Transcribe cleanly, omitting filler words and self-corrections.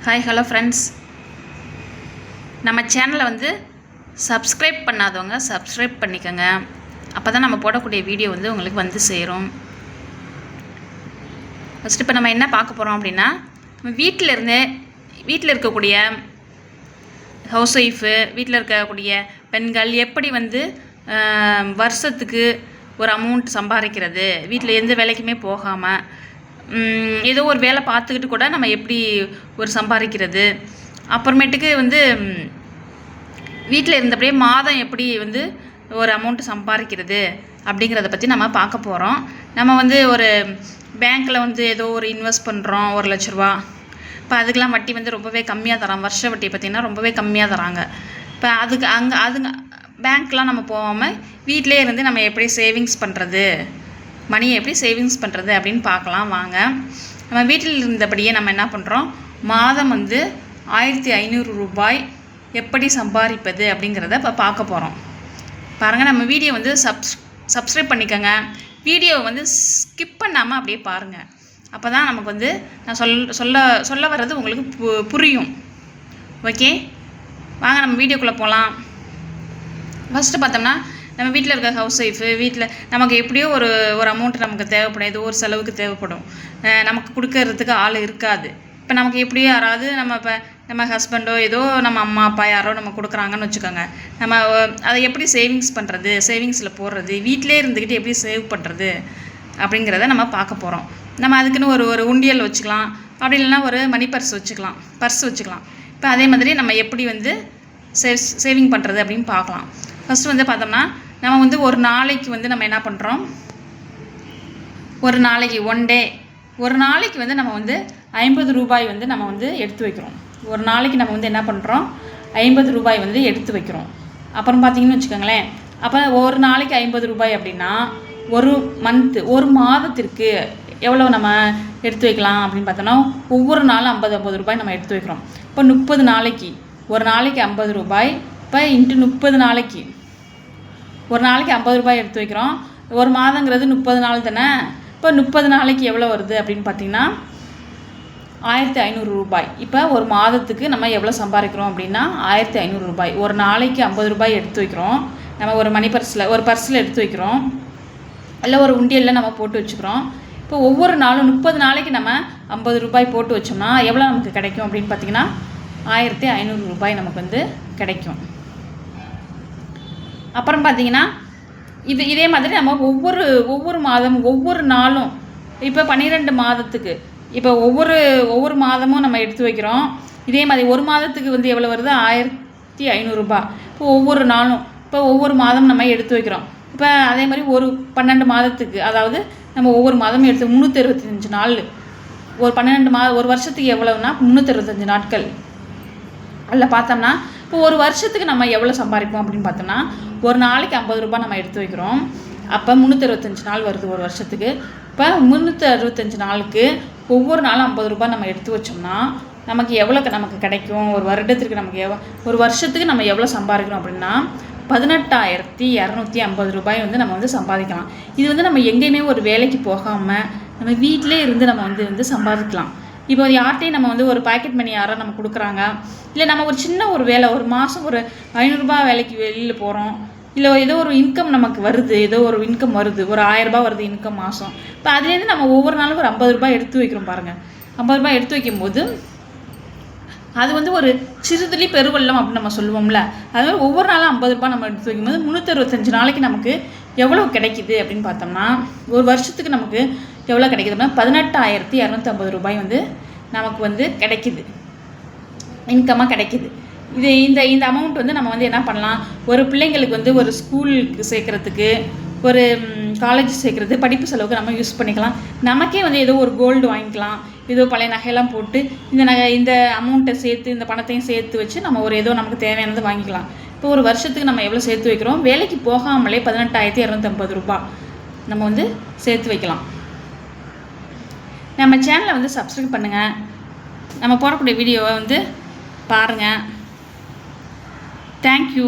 Hi hello friends, நம்ம சேனலை வந்து சப்ஸ்கிரைப் பண்ணாதவங்க சப்ஸ்கிரைப் பண்ணிக்கோங்க. அப்போ தான் நம்ம போடக்கூடிய வீடியோ வந்து உங்களுக்கு வந்து சேரும். ஃபஸ்ட்டு இப்போ நம்ம என்ன பார்க்க போகிறோம் அப்படின்னா, நம்ம வீட்டில் இருக்கக்கூடிய ஹவுஸ் ஒய்ஃபு, வீட்டில் இருக்கக்கூடிய பெண்கள் எப்படி வந்து வருஷத்துக்கு ஒரு அமௌண்ட் சம்பாதிக்கிறது, வீட்டில் எந்த வேலைக்குமே போகாமல் ஏதோ ஒரு வேலை பார்த்துக்கிட்டு கூட நம்ம எப்படி ஒரு சம்பாதிக்கிறது, அப்புறமேட்டுக்கு வந்து வீட்டில் இருந்தபடியே மாதம் எப்படி வந்து ஒரு அமௌண்ட்டு சம்பாதிக்கிறது அப்படிங்கிறத பற்றி நம்ம பார்க்க போகிறோம். நம்ம வந்து ஒரு பேங்க்கில் வந்து ஏதோ ஒரு இன்வெஸ்ட் பண்ணுறோம், 1 லட்ச ரூபா. இப்போ அதுக்கெலாம் வட்டி வந்து ரொம்பவே கம்மியாக தராங்க. வருஷ வட்டி பார்த்திங்கன்னா ரொம்பவே கம்மியாக தராங்க. இப்போ அதுங்க பேங்க்லாம் நம்ம போகாமல் வீட்டிலே இருந்து நம்ம எப்படி சேவிங்ஸ் பண்ணுறது, மணியை எப்படி சேவிங்ஸ் பண்ணுறது அப்படின்னு பார்க்கலாம் வாங்க. நம்ம வீட்டில் இருந்தபடியே நம்ம என்ன பண்ணுறோம், மாதம் வந்து 1500 ரூபாய் எப்படி சம்பாதிப்பது அப்படிங்கிறத இப்போ பார்க்க போகிறோம். பாருங்கள், நம்ம வீடியோ வந்து சப்ஸ்கிரைப் பண்ணிக்கோங்க. வீடியோவை வந்து ஸ்கிப் பண்ணாமல் அப்படியே பாருங்கள். அப்போ தான் நமக்கு வந்து நான் சொல்ல வர்றது உங்களுக்கு புரியும். ஓகே, வாங்க நம்ம வீடியோக்குள்ளே போகலாம். ஃபஸ்ட்டு பார்த்தோம்னா, நம்ம வீட்டில் இருக்க ஹவுஸ் ஒய்ஃபு, வீட்டில் நமக்கு எப்படியோ ஒரு அமௌண்ட் நமக்கு தேவைப்படும், ஏதோ ஒரு செலவுக்கு தேவைப்படும். நமக்கு கொடுக்கறதுக்கு ஆள் இருக்காது. இப்போ நமக்கு எப்படியோ யாராவது நம்ம ஹஸ்பண்டோ ஏதோ நம்ம அம்மா அப்பா யாரோ நம்ம கொடுக்குறாங்கன்னு வச்சுக்கோங்க. நம்ம அதை எப்படி சேவிங்ஸ் பண்ணுறது, சேவிங்ஸில் போடுறது, வீட்டிலே இருந்துக்கிட்டு எப்படி சேவ் பண்ணுறது அப்படிங்கிறத நம்ம பார்க்க போகிறோம். நம்ம அதுக்குன்னு ஒரு உண்டியல் வச்சுக்கலாம், அப்படி இல்லைன்னா ஒரு மணி பர்ஸ் வச்சுக்கலாம். இப்போ அதே மாதிரி நம்ம எப்படி வந்து சேவிங் பண்ணுறது அப்படின்னு பார்க்கலாம். ஃபஸ்ட்டு வந்து பார்த்தோம்னா, நம்ம வந்து ஒரு நாளைக்கு வந்து நம்ம என்ன பண்ணுறோம், ஒரு நாளைக்கு ஒரு நாளைக்கு வந்து நம்ம வந்து 50 ரூபாய் வந்து நம்ம வந்து எடுத்து வைக்கிறோம். ஒரு நாளைக்கு நம்ம வந்து என்ன பண்ணுறோம், 50 ரூபாய் வந்து எடுத்து வைக்கிறோம். அப்புறம் பார்த்தீங்கன்னு வச்சுக்கோங்களேன், அப்போ ஒரு நாளைக்கு 50 ரூபாய் அப்படின்னா ஒரு மாதத்திற்கு எவ்வளோ நம்ம எடுத்து வைக்கலாம் அப்படின்னு பார்த்தோன்னா, ஒவ்வொரு நாளும் 50 ரூபாய் நம்ம எடுத்து வைக்கிறோம். இப்போ 30 நாளைக்கு, ஒரு நாளைக்கு 50 ரூபாய், இப்போ இன்ட்டு 30 நாளைக்கு, ஒரு நாளைக்கு 50 ரூபாய் எடுத்து வைக்கிறோம். ஒரு மாதங்கிறது 30 நாள் தானே. இப்போ 30 நாளைக்கு எவ்வளோ வருது அப்படின்னு பார்த்தீங்கன்னா 1500 ரூபாய். இப்போ ஒரு மாதத்துக்கு நம்ம எவ்வளோ சம்பாதிக்கிறோம் அப்படின்னா 1500 ரூபாய். ஒரு நாளைக்கு 50 ரூபாய் எடுத்து வைக்கிறோம். நம்ம ஒரு மணி ஒரு பர்ஸில் எடுத்து வைக்கிறோம், இல்லை ஒரு உண்டியலில் நம்ம போட்டு வச்சுக்கிறோம். இப்போ ஒவ்வொரு நாளும் 30 நாளைக்கு நம்ம 50 ரூபாய் போட்டு வச்சோம்னா எவ்வளோ நமக்கு கிடைக்கும் அப்படின்னு பார்த்தீங்கன்னா 1500 ரூபாய் நமக்கு வந்து கிடைக்கும். அப்புறம் பார்த்தீங்கன்னா இதே மாதிரி நம்ம ஒவ்வொரு மாதம் ஒவ்வொரு நாளும், இப்போ 12 மாதத்துக்கு, இப்போ ஒவ்வொரு மாதமும் நம்ம எடுத்து வைக்கிறோம். இதே மாதிரி ஒரு மாதத்துக்கு வந்து எவ்வளோ வருது, 1500 ரூபாய். இப்போ ஒவ்வொரு நாளும், இப்போ ஒவ்வொரு மாதம் நம்ம எடுத்து வைக்கிறோம். இப்போ அதே மாதிரி ஒரு 12 மாதத்துக்கு, அதாவது நம்ம ஒவ்வொரு மாதமும் எடுத்து 365 நாள், ஒரு 12 ஒரு வருஷத்துக்கு எவ்வளோன்னா 365 நாட்கள். அதில் பார்த்தோம்னா இப்போ ஒரு வருஷத்துக்கு நம்ம எவ்வளோ சம்பாதிப்போம் அப்படின்னு பார்த்தோம்னா, ஒரு நாளைக்கு 50 ரூபாய் நம்ம எடுத்து வைக்கிறோம். அப்போ 365 நாள் வருது ஒரு வருஷத்துக்கு. இப்போ 365 நாளுக்கு ஒவ்வொரு நாளும் 50 ரூபாய் நம்ம எடுத்து வச்சோம்னா நமக்கு நமக்கு கிடைக்கும், ஒரு வருடத்திற்கு நமக்கு ஒரு வருஷத்துக்கு நம்ம எவ்வளோ சம்பாதிக்கிறோம் அப்படின்னா 18,250 ரூபாய் வந்து நம்ம வந்து சம்பாதிக்கலாம். இது வந்து நம்ம எங்கேயுமே ஒரு வேலைக்கு போகாமல் நம்ம வீட்டிலே இருந்து நம்ம வந்து சம்பாதிக்கலாம். இப்போ யார்கிட்டையும் நம்ம வந்து ஒரு பாக்கெட் மணி யாரோ நம்ம கொடுக்குறாங்க, இல்லை நம்ம ஒரு சின்ன ஒரு வேலை, ஒரு மாதம் ஒரு 500 ரூபாய் வேலைக்கு வெளியில் போகிறோம், இல்லை ஏதோ ஒரு இன்கம் நமக்கு வருது, ஒரு 1000 ரூபாய் வருது இன்கம் மாதம். இப்போ அதுலேருந்து நம்ம ஒவ்வொரு நாளும் ஒரு 50 ரூபாய் எடுத்து வைக்கிறோம். பாருங்கள், 50 ரூபாய் எடுத்து வைக்கும்போது அது வந்து ஒரு சிறுதுளி பெருவெள்ளம் அப்படின்னு நம்ம சொல்லுவோம்ல, அது மாதிரி ஒவ்வொரு நாளும் 50 ரூபாய் நம்ம எடுத்து வைக்கும்போது 365 நாளைக்கு நமக்கு எவ்வளோ கிடைக்கிது அப்படின்னு பார்த்தோம்னா, ஒரு வருஷத்துக்கு நமக்கு எவ்வளோ கிடைக்குதுன்னா 18,250 ரூபாய் வந்து நமக்கு வந்து கிடைக்கிது, இன்கமாக கிடைக்கிது. இந்த அமௌண்ட் வந்து நம்ம வந்து என்ன பண்ணலாம், ஒரு பிள்ளைங்களுக்கு வந்து ஒரு ஸ்கூலுக்கு சேர்க்குறதுக்கு, ஒரு காலேஜ் சேர்க்குறது, படிப்பு செலவுக்கு நம்ம யூஸ் பண்ணிக்கலாம். நமக்கே வந்து ஏதோ ஒரு கோல்டு வாங்கிக்கலாம், ஏதோ பழைய நகையெல்லாம் போட்டு இந்த அமௌண்ட்டை சேர்த்து, இந்த பணத்தையும் சேர்த்து வச்சு நம்ம ஏதோ நமக்கு தேவையானது வாங்கிக்கலாம். இப்போ ஒரு வருஷத்துக்கு நம்ம எவ்வளோ சேர்த்து வைக்கிறோம், வேலைக்கு போகாமலே 18,250 ரூபாய் நம்ம வந்து சேர்த்து வைக்கலாம். நம்ம சேனலை வந்து சப்ஸ்கிரைப் பண்ணுங்கள், நம்ம போடக்கூடிய வீடியோவை வந்து பாருங்கள். தேங்க்யூ.